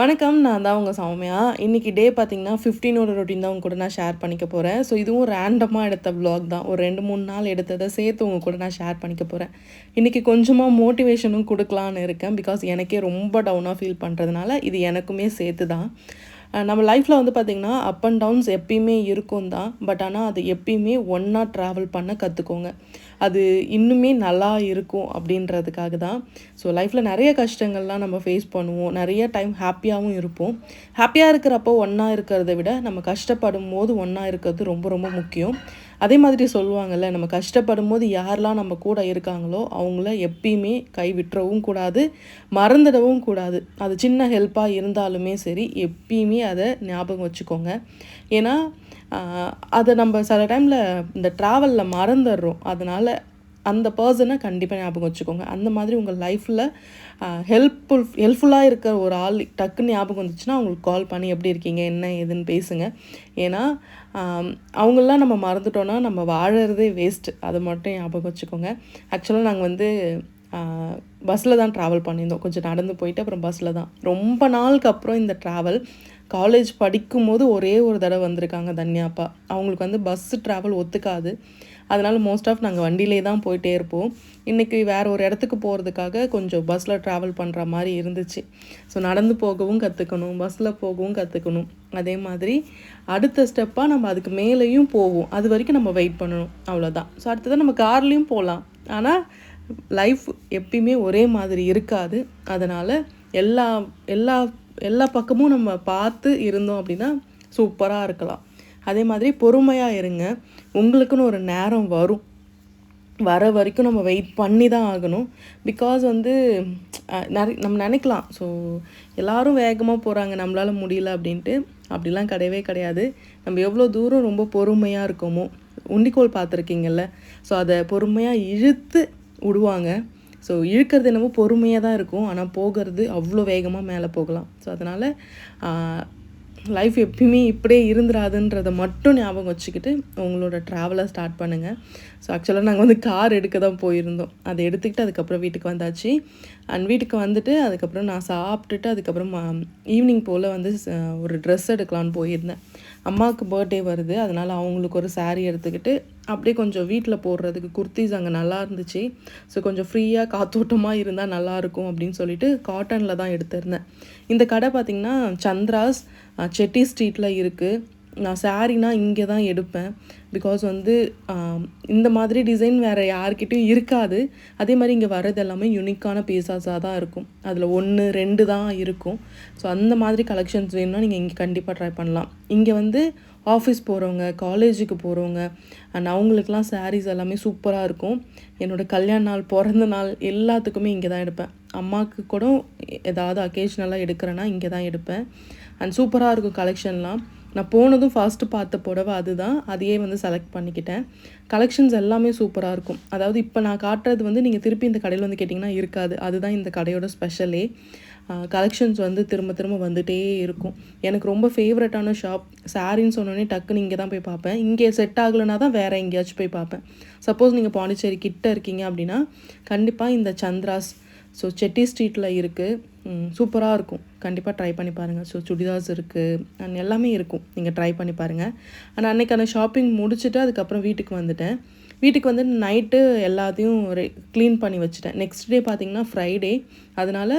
வணக்கம். நான் தான் உங்க சௌமியா. இன்னைக்கு டே பார்த்தீங்கன்னா, 15ஓட ரொட்டீன் தான் உங்க கூட நான் ஷேர் பண்ணிக்க போறேன். ஸோ இதுவும் ரேண்டமா எடுத்த விளாக் தான். ஒரு 2, 3 நாள் எடுத்தத சேர்த்து உங்க கூட நான் ஷேர் பண்ணிக்க போறேன். இன்னைக்கு கொஞ்சமா மோட்டிவேஷனும் குடுக்கலான்னு இருக்கேன். பிகாஸ் எனக்கே ரொம்ப டவுனா ஃபீல் பண்றதுனால, இது எனக்குமே சேர்த்து தான். நம்ம லைஃப்பில் வந்து பார்த்திங்கன்னா, அப் அண்ட் டவுன்ஸ் எப்பயுமே இருக்கும் தான். பட் ஆனால் அது எப்பயுமே ஒன்றா ட்ராவல் பண்ண கற்றுக்கோங்க. அது இன்னுமே நல்லா இருக்கும் அப்படின்றதுக்காக தான். ஸோ லைஃப்பில் நிறைய கஷ்டங்கள்லாம் நம்ம ஃபேஸ் பண்ணுவோம். நிறைய டைம் ஹாப்பியாகவும் இருப்போம். ஹாப்பியாக இருக்கிறப்போ ஒன்றா இருக்கிறத விட நம்ம கஷ்டப்படும் போது ஒன்றா இருக்கிறது ரொம்ப ரொம்ப முக்கியம். அதே மாதிரி சொல்லுவாங்கள்ல, நம்ம கஷ்டப்படும் போது யாரெல்லாம் நம்ம கூட இருக்காங்களோ அவங்கள எப்பயுமே கைவிட்டுறவும் கூடாது, மறந்துடவும் கூடாது. அது சின்ன ஹெல்ப்பாக இருந்தாலுமே சரி, எப்பயுமே அதை ஞாபகம் வச்சுக்கோங்க. ஏன்னா அதை நம்ம சில டைமில் இந்த ட்ராவலில் மறந்துடுறோம். அதனால் அந்த பர்சனை கண்டிப்பாக ஞாபகம் வச்சுக்கோங்க. அந்த மாதிரி உங்கள் லைஃப்பில் ஹெல்ப்ஃபுல்லாக இருக்கிற ஒரு ஆள் டக்குன்னு ஞாபகம் வந்துச்சுன்னா அவங்களுக்கு கால் பண்ணி எப்படி இருக்கீங்க, என்ன ஏதுன்னு பேசுங்க. ஏன்னா அவங்களெலாம் நம்ம மறந்துட்டோன்னா நம்ம வாழறதே வேஸ்ட்டு. அதை மட்டும் ஞாபகம் வச்சுக்கோங்க. ஆக்சுவலாக நாங்கள் வந்து பஸ்ஸில் தான் ட்ராவல் பண்ணியிருந்தோம். கொஞ்சம் நடந்து போயிட்டு அப்புறம் பஸ்ஸில் தான். ரொம்ப நாளுக்கு அப்புறம் இந்த ட்ராவல். காலேஜ் படிக்கும்போது ஒரே ஒரு தடவை வந்திருக்காங்க தன்யாப்பா. அவங்களுக்கு வந்து பஸ்ஸு ட்ராவல் ஒத்துக்காது. அதனால் மோஸ்ட் ஆஃப் நாங்கள் வண்டியிலே தான் போயிட்டே இருப்போம். இன்றைக்கி வேறு ஒரு இடத்துக்கு போகிறதுக்காக கொஞ்சம் பஸ்ஸில் ட்ராவல் பண்ணுற மாதிரி இருந்துச்சு. ஸோ நடந்து போகவும் கற்றுக்கணும், பஸ்ஸில் போகவும் கற்றுக்கணும். அதே மாதிரி அடுத்த ஸ்டெப்பாக நம்ம அதுக்கு மேலேயும் போவோம். அது வரைக்கும் நம்ம வெயிட் பண்ணணும், அவ்வளோதான். ஸோ அடுத்ததான் நம்ம கார்லேயும் போகலாம். ஆனால் லைஃப் எப்பயுமே ஒரே மாதிரி இருக்காது. அதனால் எல்லா எல்லா எல்லா பக்கமும் நம்ம பார்த்து இருந்தோம் அப்படின்னா சூப்பராக இருக்கலாம். அதே மாதிரி பொறுமையாக இருங்க. உங்களுக்குன்னு ஒரு நேரம் வரும். வர வரைக்கும் நம்ம வெயிட் பண்ணி தான் ஆகணும். பிகாஸ் வந்து நம்ம நினைக்கலாம், ஸோ எல்லோரும் வேகமாக போகிறாங்க, நம்மளால் முடியல அப்படின்ட்டு. அப்படிலாம் கிடையவே கிடையாது. நம்ம எவ்வளோ தூரம் ரொம்ப பொறுமையாக இருக்கோமோ, உண்டிக்கோல் பார்த்துருக்கீங்கல்ல, ஸோ அதை பொறுமையாக இழுத்து விடுவாங்க. ஸோ இழுக்கிறது என்னவோ பொறுமையாக தான் இருக்கும், ஆனால் போகிறது அவ்வளோ வேகமாக மேலே போகலாம். ஸோ அதனால் லைஃப் எப்பயுமே இப்படியே இருந்துராதுன்றதை மட்டும் ஞாபகம் வச்சுக்கிட்டு உங்களோட ட்ராவலை ஸ்டார்ட் பண்ணுங்கள். ஸோ ஆக்சுவலாக நாங்கள் வந்து கார் எடுக்க தான் போயிருந்தோம். அதை எடுத்துக்கிட்டு அதுக்கப்புறம் வீட்டுக்கு வந்தாச்சு. அண்ட் வீட்டுக்கு வந்துட்டு அதுக்கப்புறம் நான் சாப்பிட்டுட்டு அதுக்கப்புறம் ஈவினிங் போல் வந்து ஒரு ட்ரெஸ் எடுக்கலான்னு போயிருந்தேன். அம்மாவுக்கு பர்த்டே வருது, அதனால் அவங்களுக்கு ஒரு சாரீ எடுத்துக்கிட்டு அப்படியே கொஞ்சம் வீட்டில் போடுறதுக்கு குர்த்திஸ் அங்கே நல்லா இருந்துச்சு. ஸோ கொஞ்சம் ஃப்ரீயாக காத்தோட்டமாக இருந்தால் நல்லாயிருக்கும் அப்படின்னு சொல்லிட்டு காட்டனில் தான் எடுத்திருந்தேன். இந்த கடை பார்த்திங்கன்னா சந்திராஸ் செட்டி ஸ்ட்ரீட்டில் இருக்குது. நான் சாரீனா இங்கே தான் எடுப்பேன். பிகாஸ் வந்து இந்த மாதிரி டிசைன் வேறு யார்கிட்டையும் இருக்காது. அதே மாதிரி இங்கே வர்றது எல்லாமே யூனிக்கான பீஸாஸாக தான் இருக்கும். அதில் 1, 2 தான் இருக்கும். ஸோ அந்த மாதிரி கலெக்ஷன்ஸ் வேணும்னா நீங்கள் இங்கே கண்டிப்பாக ட்ரை பண்ணலாம். இங்கே வந்து ஆஃபீஸ் போகிறவங்க, காலேஜுக்கு போகிறவங்க அண்ட் அவங்களுக்குலாம் சாரீஸ் எல்லாமே சூப்பராக இருக்கும். என்னோடய கல்யாண நாள், பிறந்த நாள் எல்லாத்துக்குமே இங்கே தான் எடுப்பேன். அம்மாவுக்கு கூட ஏதாவது அக்கேஷ்னலாக எடுக்கிறேன்னா இங்கே தான் எடுப்பேன். அண்ட் சூப்பராக இருக்கும் கலெக்ஷன்லாம். நான் போனதும் ஃபஸ்ட்டு பார்த்த புடவை அதுதான். அதையே வந்து செலக்ட் பண்ணிக்கிட்டேன். கலெக்ஷன்ஸ் எல்லாமே சூப்பராக இருக்கும். அதாவது இப்போ நான் காட்டுறது வந்து நீங்கள் திருப்பி இந்த கடையில் வந்து கேட்டிங்கன்னா இருக்காது. அதுதான் இந்த கடையோட ஸ்பெஷலே. கலெக்ஷன்ஸ் வந்து திரும்ப திரும்ப வந்துகிட்டே இருக்கும். எனக்கு ரொம்ப ஃபேவரட்டான ஷாப். சாரின்னு சொன்னோடனே டக்குன்னு இங்கே தான் போய் பார்ப்பேன். இங்கே செட் ஆகலைன்னா தான் வேறு எங்கேயாச்சும் போய் பார்ப்பேன். சப்போஸ் நீங்கள் பாண்டிச்சேரி கிட்ட இருக்கீங்க அப்படின்னா கண்டிப்பாக இந்த சந்திராஸ் ஸோ செட்டி ஸ்ட்ரீட்டில் இருக்குது. சூப்பராக இருக்கும். கண்டிப்பாக ட்ரை பண்ணி பாருங்கள். ஸோ சுடிதார்ஸ் இருக்குது அண்ட் எல்லாமே இருக்கும். நீங்கள் ட்ரை பண்ணி பாருங்கள். ஆனால் அன்றைக்கான ஷாப்பிங் முடிச்சுட்டு அதுக்கப்புறம் வீட்டுக்கு வந்துட்டேன். வீட்டுக்கு வந்து நைட்டு எல்லாத்தையும் க்ளீன் பண்ணி வச்சுட்டேன். நெக்ஸ்ட் டே பார்த்திங்கன்னா ஃப்ரைடே. அதனால்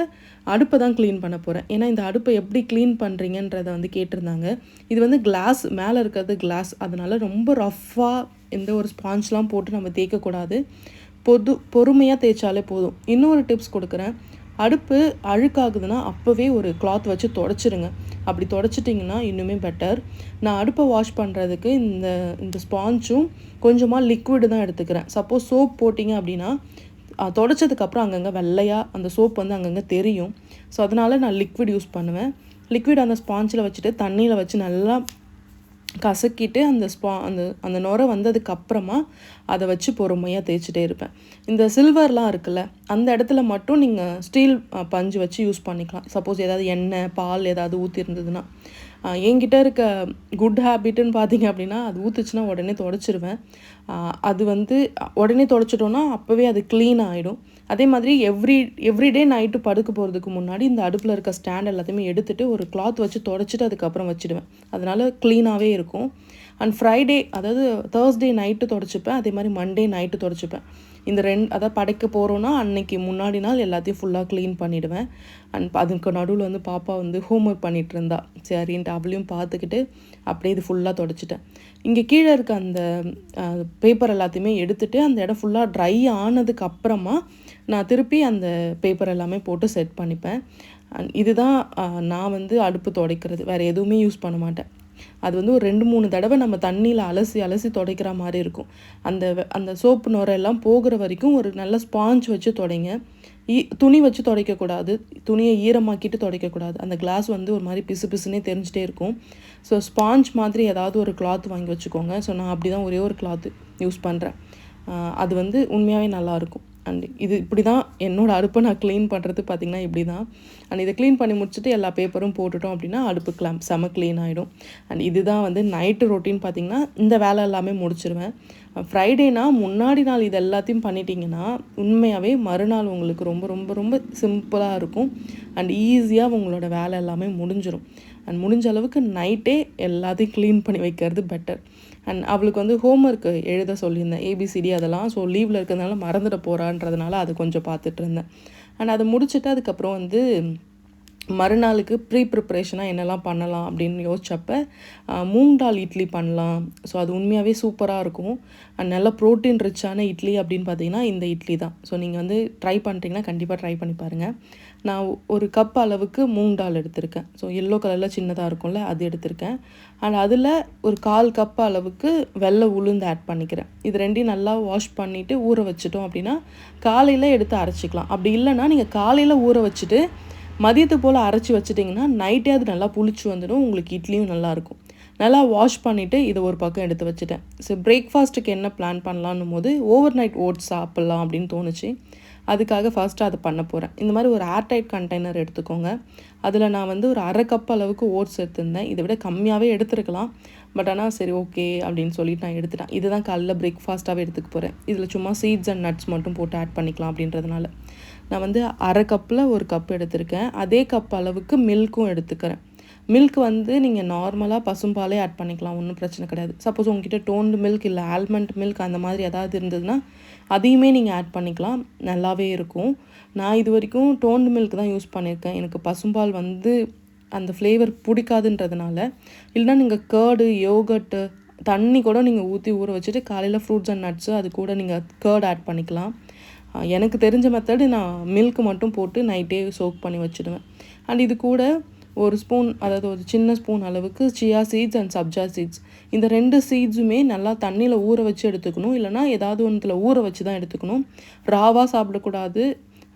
அடுப்பை தான் க்ளீன் பண்ண போகிறேன். ஏன்னா இந்த அடுப்பை எப்படி க்ளீன் பண்ணுறீங்கன்றதை வந்து கேட்டிருந்தாங்க. இது வந்து கிளாஸ், மேலே இருக்கிறது கிளாஸ். அதனால் ரொம்ப ரஃப்பாக எந்த ஒரு ஸ்பான்ச்லாம் போட்டு நம்ம தேய்க்கக்கூடாது. பொறுமையாக தேய்ச்சாலே போதும். இன்னொரு டிப்ஸ் கொடுக்குறேன். அடுப்பு அழுக்காகுதுன்னா அப்போவே ஒரு கிளாத் வச்சு தொடச்சிருங்க. அப்படி தொடச்சிட்டிங்கன்னா இன்னுமே பெட்டர். நான் அடுப்பை வாஷ் பண்ணுறதுக்கு இந்த ஸ்பாஞ்சும் கொஞ்சமாக லிக்விடு தான் எடுத்துக்கிறேன். சப்போஸ் சோப் போட்டிங்க அப்படின்னா தொடச்சதுக்கப்புறம் அங்கங்கே வெள்ளையாக அந்த சோப் வந்து அங்கங்கே தெரியும். ஸோ அதனால் நான் லிக்விட் யூஸ் பண்ணுவேன். லிக்விட் அந்த ஸ்பாஞ்சில் வச்சுட்டு தண்ணியில் வச்சு நல்லா கசக்கிட்டு அந்த நுரை வந்ததுக்கப்புறமா அதை வச்சு பொறுமையாக தேய்ச்சிட்டே இருப்பேன். இந்த சில்வர்லாம் இருக்குல்ல, அந்த இடத்துல மட்டும் நீங்கள் ஸ்டீல் பஞ்சு வச்சு யூஸ் பண்ணிக்கலாம். சப்போஸ் ஏதாவது எண்ணெய், பால் ஏதாவது ஊற்றிருந்ததுன்னா. என்கிட்ட இருக்க குட் ஹேபிட்டுன்னு பார்த்தீங்க அப்படின்னா அது ஊற்றுச்சுன்னா உடனே தொடச்சிருவேன். அது வந்து உடனே துடைச்சிட்டோன்னா அப்போவே அது க்ளீன் ஆகிடும். அதே மாதிரி எவ்ரிடே நைட்டு படுக்க போகிறதுக்கு முன்னாடி இந்த அடுப்பில் இருக்க ஸ்டாண்ட் எல்லாத்தையுமே எடுத்துகிட்டு ஒரு கிளாத் வச்சு துடைச்சிட்டு அதுக்கப்புறம் வச்சுடுவேன். அதனால் க்ளீனாகவே இருக்கும். அண்ட் ஃப்ரைடே அதாவது தேர்ஸ்டே நைட்டு துடைச்சிப்பேன். அதே மாதிரி மண்டே நைட்டு துடைச்சிப்பேன். இந்த அதாவது படைக்க போகிறோன்னா அன்னைக்கு முன்னாடி நாள் எல்லாத்தையும் ஃபுல்லாக க்ளீன் பண்ணிவிடுவேன். அண்ட் அதுக்கு நடுவில் வந்து பாப்பா வந்து ஹோம்ஒர்க் பண்ணிகிட்டு இருந்தா. சரின்ட்டு அவளையும் பார்த்துக்கிட்டு அப்படியே இது ஃபுல்லாக துடைச்சிட்டேன். இங்கே கீழே இருக்க அந்த பேப்பர் எல்லாத்தையுமே எடுத்துகிட்டு அந்த இடம் ஃபுல்லாக ட்ரை ஆனதுக்கு அப்புறமா நான் திருப்பி அந்த பேப்பர் எல்லாமே போட்டு செட் பண்ணிப்பேன். இதுதான் நான் வந்து அடுப்பு துடைக்கிறது. வேறு எதுவுமே யூஸ் பண்ண மாட்டேன். அது வந்து ஒரு 2-3 தடவை நம்ம தண்ணியில் அலசி துடைக்கிற மாதிரி இருக்கும். அந்த சோப்பு நுரெல்லாம் போகிற வரைக்கும் ஒரு நல்ல ஸ்பாஞ்ச் வச்சு துடைங்க. துணி வச்சு துடைக்கக்கூடாது. துணியை ஈரமாக்கிட்டு துடைக்கக்கூடாது. அந்த கிளாஸ் வந்து ஒரு மாதிரி பிசு பிசுன்னே தெரிஞ்சிட்டே இருக்கும். ஸோ ஸ்பாஞ்ச் மாதிரி ஏதாவது ஒரு கிளாத் வாங்கி வச்சுக்கோங்க. ஸோ நான் அப்படி தான் ஒரே ஒரு கிளாத்து யூஸ் பண்ணுறேன். அது வந்து உண்மையாகவே நல்லாயிருக்கும். அண்ட் இது இப்படி தான் என்னோடய அடுப்பை நான் க்ளீன் பண்ணுறது பார்த்திங்கன்னா இப்படி தான். அண்ட் இதை க்ளீன் பண்ணி முடிச்சுட்டு எல்லா பேப்பரும் போட்டுட்டோம் அப்படின்னா அடுப்பு செம க்ளீன் ஆகிடும். அண்ட் இதுதான் வந்து நைட்டு ரொட்டீன் பார்த்திங்கன்னா இந்த வேலை எல்லாமே முடிச்சிருவேன். ஃப்ரைடேனா முன்னாடி நாள் இது எல்லாத்தையும் பண்ணிட்டீங்கன்னா உண்மையாகவே மறுநாள் உங்களுக்கு ரொம்ப ரொம்ப ரொம்ப சிம்பிளாக இருக்கும். அண்ட் ஈஸியாக உங்களோட வேலை எல்லாமே முடிஞ்சிடும். அண்ட் முடிஞ்ச அளவுக்கு நைட்டே எல்லாத்தையும் க்ளீன் பண்ணி வைக்கிறது பெட்டர். அண்ட் அவளுக்கு வந்து ஹோம்ஒர்க்கு எழுத சொல்லியிருந்தேன், ஏபிசிடி அதெல்லாம். ஸோ லீவில் இருக்கிறதுனால மறந்துட போகிறான்றதுனால அது கொஞ்சம் பார்த்துட்டு இருந்தேன். அண்ட் அதை முடிச்சுட்டு அதுக்கப்புறம் வந்து மறுநாளுக்கு ப்ரிப்ரேஷனாக என்னெல்லாம் பண்ணலாம் அப்படின்னு யோசிச்சப்போ மூங் தால் இட்லி பண்ணலாம். ஸோ அது உண்மையாகவே சூப்பராக இருக்கும். அண்ட் நல்லா ப்ரோட்டீன் ரிச்சான இட்லி அப்படின்னு பார்த்தீங்கன்னா இந்த இட்லி தான். ஸோ நீங்கள் வந்து ட்ரை பண்ணிட்டீங்கன்னா கண்டிப்பாக ட்ரை பண்ணி பாருங்கள். நான் ஒரு கப் அளவுக்கு மூங் தால் எடுத்திருக்கேன். ஸோ எல்லோ கலரில் சின்னதாக இருக்கும்ல அது எடுத்திருக்கேன். அண்ட் அதில் ஒரு 1/4 கப் அளவுக்கு வெள்ளை உளுந்து ஆட் பண்ணிக்கிறேன். இது ரெண்டையும் நல்லா வாஷ் பண்ணிவிட்டு ஊற வச்சுட்டோம் அப்படின்னா காலையில் எடுத்து அரைச்சிக்கலாம். அப்படி இல்லைன்னா நீங்கள் காலையில் ஊற வச்சுட்டு மதியத்து போல் அரைச்சி வச்சுட்டிங்கன்னா நைட்டே அது நல்லா புளிச்சு வந்துடும். உங்களுக்கு இட்லியும் நல்லாயிருக்கும். நல்லா வாஷ் பண்ணிவிட்டு இதை ஒரு பக்கம் எடுத்து வச்சுட்டேன். ஸோ பிரேக்ஃபாஸ்ட்டுக்கு என்ன பிளான் பண்ணலான்னும் போது ஓவர் நைட் ஓட்ஸ் சாப்பிட்லாம் அப்படின்னு தோணுச்சு. அதுக்காக ஃபர்ஸ்ட்டு அதை பண்ண போகிறேன். இந்த மாதிரி ஒரு ஏர்டைட் கண்டெய்னர் எடுத்துக்கோங்க. அதில் நான் வந்து ஒரு 1/2 கப் அளவுக்கு ஓட்ஸ் எடுத்திருந்தேன். இதை விட கம்மியாகவே எடுத்துருக்கலாம். பட் ஆனால் சரி ஓகே அப்படின்னு சொல்லிட்டு நான் எடுத்துட்டேன். இதுதான் காலைல பிரேக்ஃபாஸ்ட்டாகவே எடுத்துக்க போகிறேன். இதில் சும்மா சீட்ஸ் அண்ட் நட்ஸ் மட்டும் போட்டு ஆட் பண்ணிக்கலாம் அப்படின்றதுனால நான் வந்து 1/2 கப்பில் 1 கப் எடுத்திருக்கேன். அதே கப் அளவுக்கு மில்க்கும் எடுத்துக்கிறேன். மில்க் வந்து நீங்கள் நார்மலாக பசும்பாலே ஆட் பண்ணிக்கலாம், ஒன்றும் பிரச்சனை கிடையாது. சப்போஸ் உங்ககிட்ட டோன்டு மில்க் இல்லை ஆல்மண்ட் மில்க் அந்த மாதிரி ஏதாவது இருந்ததுன்னா அதையுமே நீங்கள் ஆட் பண்ணிக்கலாம், நல்லாவே இருக்கும். நான் இது வரைக்கும் டோன்டு மில்க் தான் யூஸ் பண்ணியிருக்கேன். எனக்கு பசும்பால் வந்து அந்த ஃப்ளேவர் பிடிக்காதுன்றதுனால. இல்லைனா நீங்கள் கேர்டு யோகர்ட்டு தண்ணி கூட நீங்கள் ஊற்றி ஊற வச்சுட்டு காலையில் ஃப்ரூட்ஸ் அண்ட் நட்ஸு அது கூட நீங்கள் கேர்டு ஆட் பண்ணிக்கலாம். எனக்கு தெரிஞ்ச மெத்தடு நான் மில்க் மட்டும் போட்டு நைட்டே சோக் பண்ணி வச்சுடுவேன். அண்ட் இது கூட ஒரு ஸ்பூன், அதாவது ஒரு சின்ன ஸ்பூன் அளவுக்கு சியா சீட்ஸ் அண்ட் சப்ஜா சீட்ஸ், இந்த 2 சீட்ஸுமே நல்லா தண்ணியில் ஊற வச்சு எடுத்துக்கணும். இல்லைனா ஏதாவது ஒன்றில் ஊற வச்சு தான் எடுத்துக்கணும். ராவாக சாப்பிடக்கூடாது,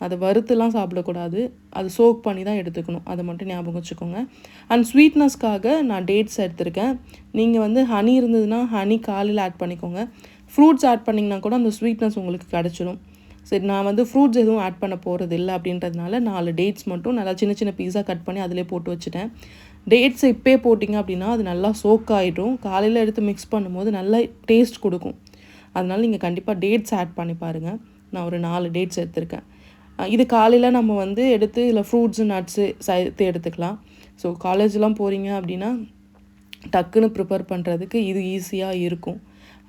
அதை வறுத்துலாம் சாப்பிடக்கூடாது, அது சோக் பண்ணி தான் எடுத்துக்கணும். அதை மட்டும் ஞாபகம் வச்சுக்கோங்க. அண்ட் ஸ்வீட்னஸ்க்காக நான் டேட்ஸ் எடுத்திருக்கேன். நீங்கள் வந்து ஹனி இருந்ததுன்னா ஹனி காலையில் ஆட் பண்ணிக்கோங்க. ஃப்ரூட்ஸ் ஆட் பண்ணிங்கன்னா கூட அந்த ஸ்வீட்னஸ் உங்களுக்கு கிடச்சிடும். சரி, நான் வந்து ஃப்ரூட்ஸ் எதுவும் ஆட் பண்ண போகிறது இல்லை அப்படின்றதுனால 4 டேட்ஸ் மட்டும் நல்லா சின்ன சின்ன பீஸாக கட் பண்ணி அதிலே போட்டு வச்சுட்டேன். டேட்ஸ் இப்போயே போட்டிங்க அப்படின்னா அது நல்லா சோக் ஆகிடும். காலையில் எடுத்து மிக்ஸ் பண்ணும்போது நல்லா டேஸ்ட் கொடுக்கும். அதனால் நீங்கள் கண்டிப்பாக டேட்ஸ் ஆட் பண்ணி பாருங்கள். நான் ஒரு 4 டேட்ஸ் எடுத்திருக்கேன். இது காலையில் நம்ம வந்து எடுத்து இல்லை ஃப்ரூட்ஸு நட்ஸு சேர்த்து எடுத்துக்கலாம். ஸோ காலேஜ்லாம் போகிறீங்க அப்படின்னா டக்குன்னு ப்ரிப்பேர் பண்ணுறதுக்கு இது ஈஸியாக இருக்கும்.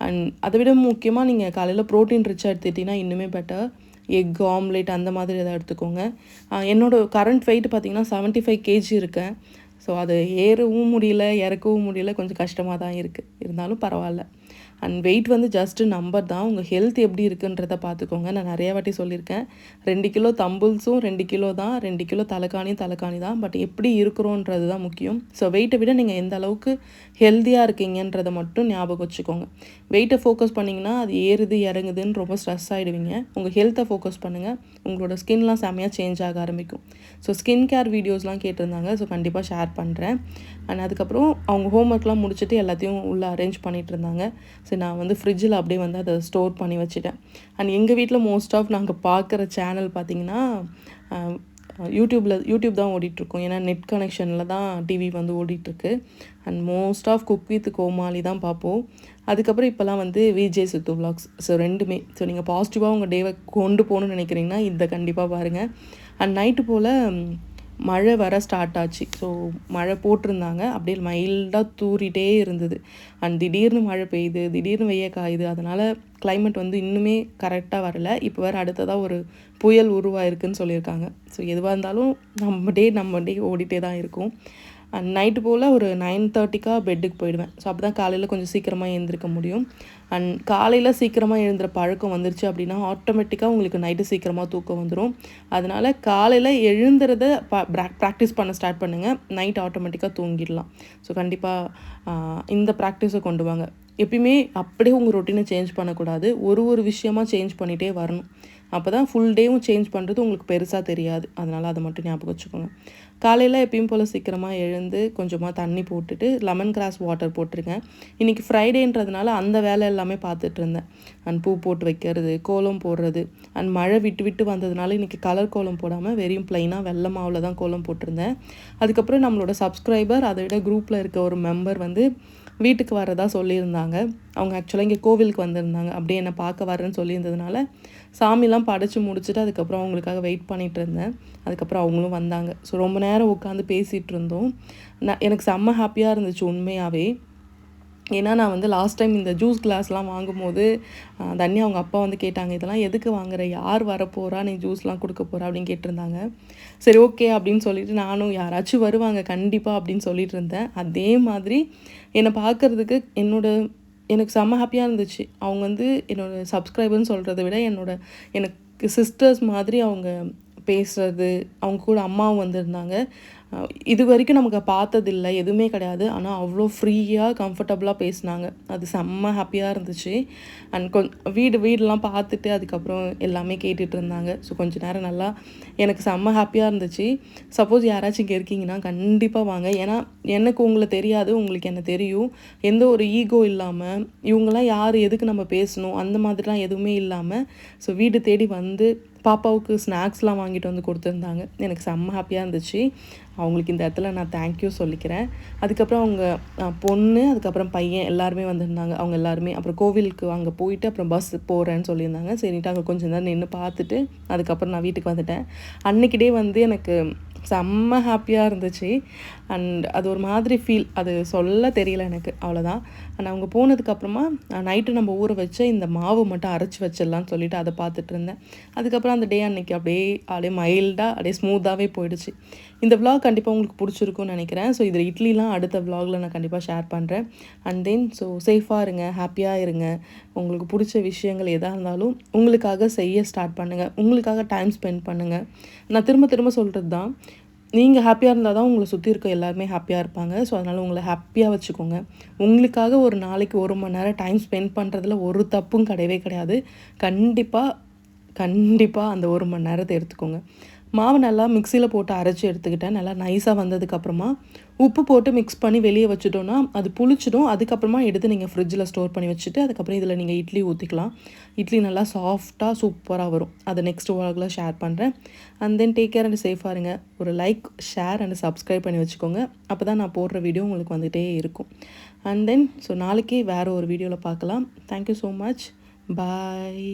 அண்ட் அதை விட முக்கியமாக நீங்கள் காலையில் ப்ரோட்டீன் ரிச்சாக எடுத்துக்கிட்டிங்கன்னா இன்னுமே பெட்டர். எக் ஆம்லேட் அந்த மாதிரி எதாவது எடுத்துக்கோங்க. என்னோடய கரண்ட் வெயிட் பார்த்திங்கன்னா 75 kg இருக்கேன். ஸோ அது ஏறவும் முடியல இறக்கவும் முடியல, கொஞ்சம் கஷ்டமாக தான் இருக்குது. இருந்தாலும் பரவாயில்ல. அண்ட் வெயிட் வந்து ஜஸ்ட்டு நம்பர் தான். உங்கள் ஹெல்த் எப்படி இருக்குன்றதை பார்த்துக்கோங்க. நான் நிறையா வாட்டி சொல்லியிருக்கேன், 2 கிலோ தம்பிள்ஸும் 2 கிலோ தான், 2 கிலோ தலைக்காணி தான். பட் எப்படி இருக்கிறோன்றது தான் முக்கியம். ஸோ வெயிட்டை விட நீங்கள் எந்த அளவுக்கு ஹெல்த்தியாக இருக்கீங்கன்றதை மட்டும் ஞாபகம் வச்சுக்கோங்க. வெயிட்டை ஃபோக்கஸ் பண்ணிங்கன்னா அது ஏறுது இறங்குதுன்னு ரொம்ப ஸ்ட்ரெஸ் ஆகிடுவீங்க. உங்கள் ஹெல்த்தை ஃபோக்கஸ் பண்ணுங்கள். உங்களோட ஸ்கின்லாம் செம்மையாக சேஞ்ச் ஆக ஆரம்பிக்கும். ஸோ ஸ்கின் கேர் வீடியோஸ்லாம் கேட்டிருந்தாங்க. ஸோ கண்டிப்பாக ஷேர் பண்ணுறேன். அண்ட் அதுக்கப்புறம் அவங்க ஹோம்ஒர்க்லாம் முடிச்சுட்டு எல்லாத்தையும் உள்ளே அரேஞ்ச் பண்ணிகிட்டு இருந்தாங்க. சரி, நான் வந்து ஃப்ரிட்ஜில் அப்படியே வந்து அதை ஸ்டோர் பண்ணி வச்சுட்டேன். அண்ட் எங்கள் வீட்டில் மோஸ்ட் ஆஃப் நாங்கள் பார்க்குற சேனல் பார்த்திங்கன்னா யூடியூப் தான் ஓடிட்டுருக்கோம். ஏன்னா நெட் கனெக்ஷனில் தான் டிவி வந்து ஓடிட்டுருக்கு. And most of cook with Comali தான் பார்ப்போம். அதுக்கப்புறம் இப்போலாம் வந்து விஜய் சித்து விலாக்ஸ். ஸோ ரெண்டுமே. ஸோ நீங்கள் பாசிட்டிவாக உங்கள் டேவை கொண்டு போகணுன்னு நினைக்கிறீங்கன்னா இதை கண்டிப்பாக பாருங்கள். அண்ட் நைட்டு போல் மழை வர ஸ்டார்ட் ஆச்சு. ஸோ மழை போட்டிருந்தாங்க. அப்படியே மைல்டாக தூறிட்டே இருந்தது. அண்ட் திடீர்னு மழை பெய்யுது, திடீர்னு வெய்ய காயுது. அதனால் கிளைமேட் வந்து இன்னுமே கரெக்டாக வரல. இப்போ வேறு அடுத்ததாக ஒரு புயல் உருவாயிருக்குன்னு சொல்லியிருக்காங்க. ஸோ எதுவாக இருந்தாலும் நம்ம டே ஓடிட்டே தான் இருக்கும். அண்ட் நைட்டு போல் ஒரு 9:30க்கா பெட்டுக்கு போயிடுவேன். ஸோ அப்போ தான் காலையில் கொஞ்சம் சீக்கிரமாக எழுந்திருக்க முடியும். அண்ட் காலையில் சீக்கிரமாக எழுந்துற பழக்கம் வந்துருச்சு அப்படின்னா ஆட்டோமேட்டிக்காக உங்களுக்கு நைட்டு சீக்கிரமாக தூக்கம் வந்துடும். அதனால் காலையில் எழுந்துறத ப்ராக்டிஸ் பண்ண ஸ்டார்ட் பண்ணுங்கள். நைட் ஆட்டோமேட்டிக்காக தூங்கிடலாம். ஸோ கண்டிப்பாக இந்த ப்ராக்டிஸை கொண்டு வாங்க. எப்பயுமே அப்படியே உங்கள் ரொட்டீனை சேஞ்ச் பண்ணக்கூடாது. ஒரு விஷயமாக சேஞ்ச் பண்ணிகிட்டே வரணும். அப்போ தான் ஃபுல் டேவும் சேஞ்ச் பண்ணுறது உங்களுக்கு பெருசாக தெரியாது. அதனால் அதை மட்டும் ஞாபகம் வச்சுக்கோங்க. காலையில் எப்பயும் போல் சீக்கிரமாக எழுந்து கொஞ்சமாக தண்ணி போட்டுட்டு லெமன் கிராஸ் வாட்டர் போட்டிருக்கேன். இன்றைக்கி ஃப்ரைடேன்றதுனால அந்த வேலை எல்லாமே பார்த்துட்டு இருந்தேன். அண்ட் பூ போட்டு வைக்கிறது, கோலம் போடுறது. அண்ட் மழை விட்டு வந்ததுனால இன்றைக்கி கலர் கோலம் போடாமல் வெறும் ப்ளைனாக வெள்ளை மாவில் தான் கோலம் போட்டிருந்தேன். அதுக்கப்புறம் நம்மளோட சப்ஸ்கிரைபர், அதை விட குரூப்பில் இருக்க ஒரு மெம்பர் வந்து வீட்டுக்கு வரதா சொல்லியிருந்தாங்க. அவங்க ஆக்சுவலாக இங்கே கோவிலுக்கு வந்திருந்தாங்க. அப்படியே என்னை பார்க்க வரேன்னு சொல்லியிருந்ததுனால சாமிலாம் படைச்சி முடிச்சுட்டு அதுக்கப்புறம் அவங்களுக்காக வெயிட் பண்ணிகிட்டு இருந்தேன். அதுக்கப்புறம் அவங்களும் வந்தாங்க. ஸோ ரொம்ப நேரம் உட்காந்து பேசிகிட்டு இருந்தோம். எனக்கு செம்ம ஹாப்பியாக இருந்துச்சு உண்மையாகவே. ஏன்னா நான் வந்து லாஸ்ட் டைம் இந்த ஜூஸ் கிளாஸ்லாம் வாங்கும்போது தண்ணி அவங்க அப்பா வந்து கேட்டாங்க, இதெல்லாம் எதுக்கு வாங்குற, யார் வரப்போகிறா, நீ ஜூஸ்லாம் கொடுக்க போகிறா அப்படின்னு கேட்டிருந்தாங்க. சரி ஓகே அப்படின்னு சொல்லிட்டு நானும் யாராச்சும் வருவாங்க கண்டிப்பாக அப்படின்னு சொல்லிட்டு இருந்தேன். அதே மாதிரி என்னை பார்க்குறதுக்கு எனக்கு செம்ம ஹாப்பியாக இருந்துச்சு. அவங்க வந்து என்னோடய சப்ஸ்கிரைபர்னு சொல்கிறத விட எனக்கு சிஸ்டர்ஸ் மாதிரி அவங்க பேசுகிறது. அவங்க கூட அம்மாவும் வந்திருந்தாங்க. இது வரைக்கும் நமக்கு பார்த்ததில்ல, எதுவுமே கிடையாது. ஆனால் அவ்வளோ ஃப்ரீயாக கம்ஃபர்டபுளாக பேசினாங்க. அது செம்ம ஹாப்பியாக இருந்துச்சு. அண்ட் வீடெலாம் பார்த்துட்டு அதுக்கப்புறம் எல்லாமே கேட்டுட்டு இருந்தாங்க. ஸோ கொஞ்சம் நேரம் நல்லா எனக்கு செம்ம ஹாப்பியாக இருந்துச்சு. சப்போஸ் யாராச்சும் இங்கே இருக்கீங்கன்னா கண்டிப்பாக வாங்க. ஏன்னா எனக்கு உங்களை தெரியாது, உங்களுக்கு என்ன தெரியும். எந்த ஒரு ஈகோ இல்லாமல், இவங்களாம் யார், எதுக்கு நம்ம பேசணும், அந்த மாதிரிலாம் எதுவுமே இல்லாமல் ஸோ வீடு தேடி வந்து பாப்பாவுக்கு ஸ்நாக்ஸ்லாம் வாங்கிட்டு வந்து கொடுத்துருந்தாங்க. எனக்கு செம்ம ஹாப்பியாக இருந்துச்சு. அவங்களுக்கு இந்த இடத்துல நான் தேங்க்யூ சொல்லிக்கிறேன். அதுக்கப்புறம் அவங்க பொண்ணு, அதுக்கப்புறம் பையன் எல்லாருமே வந்திருந்தாங்க. அவங்க எல்லாருமே அப்புறம் கோவிலுக்கு அங்கே போயிட்டு அப்புறம் பஸ் போகிறேன்னு சொல்லியிருந்தாங்க. சரின்ட்டு அங்கே கொஞ்சம் நேரம் நின்று பார்த்துட்டு அதுக்கப்புறம் நான் வீட்டுக்கு வந்துட்டேன். அன்றைக்கி டே வந்து எனக்கு செம்ம ஹாப்பியாக இருந்துச்சு. அண்ட் அது ஒரு மாதிரி ஃபீல், அது சொல்ல தெரியல எனக்கு, அவ்வளோதான். அண்ட் அவங்க போனதுக்கப்புறமா நைட்டு நம்ம ஊற வச்ச இந்த மாவு மட்டும் அரைச்சி வச்சிடலான்னு சொல்லிட்டு அதை பார்த்துட்டு இருந்தேன். அதுக்கப்புறம் அந்த டே அன்றைக்கி அப்படியே மைல்டாக அப்படியே ஸ்மூத்தாகவே போயிடுச்சு. இந்த விலாக் கண்டிப்பாக உங்களுக்கு பிடிச்சிருக்கும்னு நினைக்கிறேன். ஸோ இதில் இட்லிலாம் அடுத்த விலாகில் நான் கண்டிப்பாக ஷேர் பண்ணுறேன். அண்ட் தென் ஸோ சேஃபாக இருங்க, ஹாப்பியாக இருங்க. உங்களுக்கு பிடிச்ச விஷயங்கள் எதாக இருந்தாலும் உங்களுக்காக செய்ய ஸ்டார்ட் பண்ணுங்கள். உங்களுக்காக டைம் ஸ்பெண்ட் பண்ணுங்கள். நான் திரும்ப சொல்கிறது தான், நீங்கள் ஹாப்பியாக இருந்தால் தான் உங்களை சுற்றி இருக்க எல்லாருமே ஹாப்பியாக இருப்பாங்க. ஸோ அதனால் உங்களை ஹாப்பியாக வச்சுக்கோங்க. உங்களுக்காக ஒரு நாளைக்கு 1 மணி நேரம் டைம் ஸ்பெண்ட் பண்ணுறதுல ஒரு தப்பும் கிடையாது. கண்டிப்பாக அந்த 1 மணி நேரத்தை எடுத்துக்கோங்க. மாவு நல்லா மிக்சியில் போட்டு அரைச்சி எடுத்துக்கிட்டேன். நல்லா நைஸாக வந்ததுக்கப்புறமா உப்பு போட்டு மிக்ஸ் பண்ணி வெளியே வச்சுட்டோன்னா அது புளிச்சிடும். அதுக்கப்புறமா எடுத்து நீங்கள் ஃப்ரிட்ஜில் ஸ்டோர் பண்ணி வச்சுட்டு அதுக்கப்புறம் இதில் நீங்கள் இட்லி ஊற்றிக்கலாம். இட்லி நல்லா சாஃப்டாக சூப்பராக வரும். அதை நெக்ஸ்ட் vlogல ஷேர் பண்ணுறேன். And then take care and சேஃபாக இருங்க. ஒரு லைக், ஷேர் அண்ட் சப்ஸ்கிரைப் பண்ணி வச்சுக்கோங்க. அப்போ தான் நான் போடுற வீடியோ உங்களுக்கு வந்துகிட்டே இருக்கும். அண்ட் தென் ஸோ நாளைக்கு வேறு ஒரு வீடியோவில் பார்க்கலாம். Thank you so much. பாய்.